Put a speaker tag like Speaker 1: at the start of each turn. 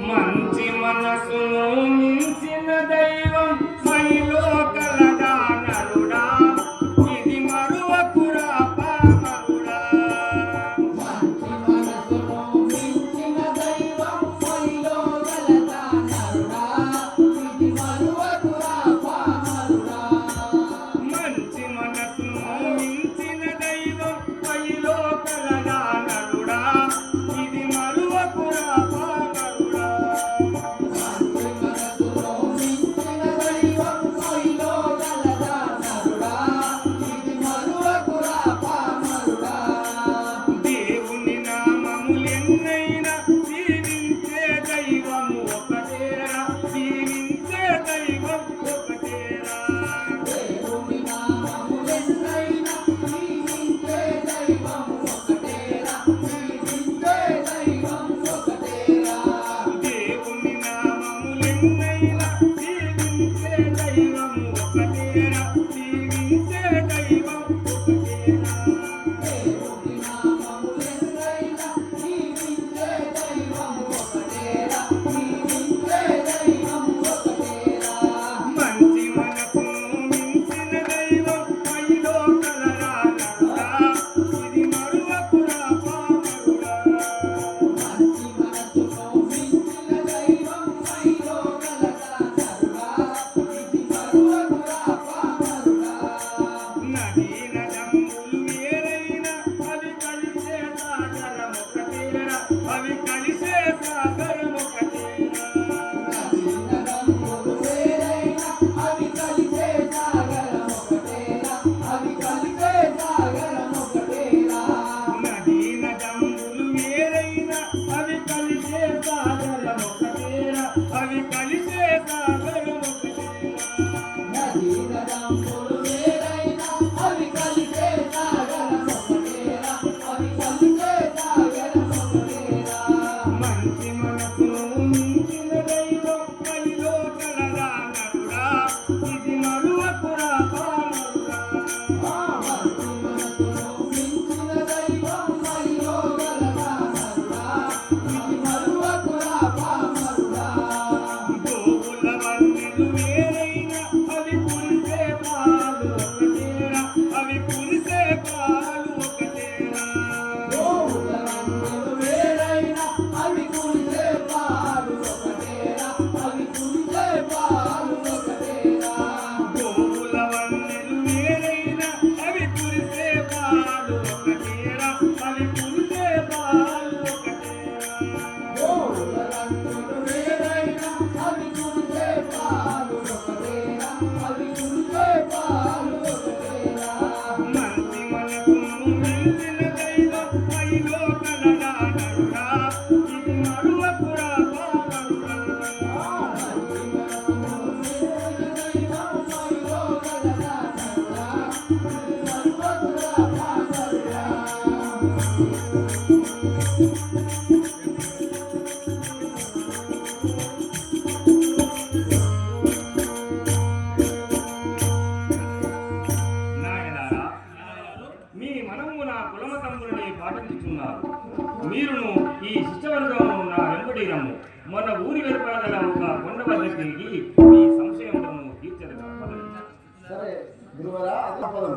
Speaker 1: మంచి మనసును మించిన దైవం మైలో కలదా నరుడా, ఇది మరువకురా పామరుడా.
Speaker 2: మంచి మనసును మించిన దైవం మైలో కలదా నరుడా, ఇది మరువకురా పామరుడా.
Speaker 1: మంచి మనసును మించిన దైవం మైలో కలదా నరుడా, ఇది మరువకురా పామరుడా. దేవుని నామములెన్నైనా దీవించే దైవము ఒకటేరా, దీవించే దైవం ఒకటేరా. దేవుని నామములెన్నైనా దీవించే దైవము ఒకటేరా, దీవించే దైవం ఒకటేరా. మంచి మనసును మించిన దైవం మైలో కలరా నరుడా, ఇది మరువకురా పామరుడా. నదీ నదములు వేరైనా అవి కలిసే సాగరం ఒకటేరా, అవి కలిసే సాగరం ఒకటేరా. నదీ నదములు వేరైనా అవి కలిసే సాగరం ఒకటేరా, అవి కలిసే సాగరం ఒకటేరా. మంచి మనసును మించిన దైవం మైలో కలదా నరుడా, ఇది మరువకురా పామరుడా. గోవుల వన్నెలు వేరైనా అవి కురిసే పాలు ఒకటేరా, అవి కురిసే పాలు ఒకటేరా. గోవుల వన్నెలు వేరైనా అవి కురిసే పాలు ఒకటేరా, అవి కురిసే పాలు ఒకటేరా. మంచి మనసును మించిన దైవం మైలో కలదా నరుడా, ఇది మరువకురా పామరుడా. నాయనారా, మీ మనము నా కులమ తమ్ములని పాటించుతున్నారు. మీరును ఈ శిష్యవర్గమును నా వెంబడి రమ్ము. మన ఊరి వెలుపల ఒక కొండ వద్ద తిరిగి మీ సంశయములను తీర్చదగా.
Speaker 3: సరే గురువరా, అది పదం.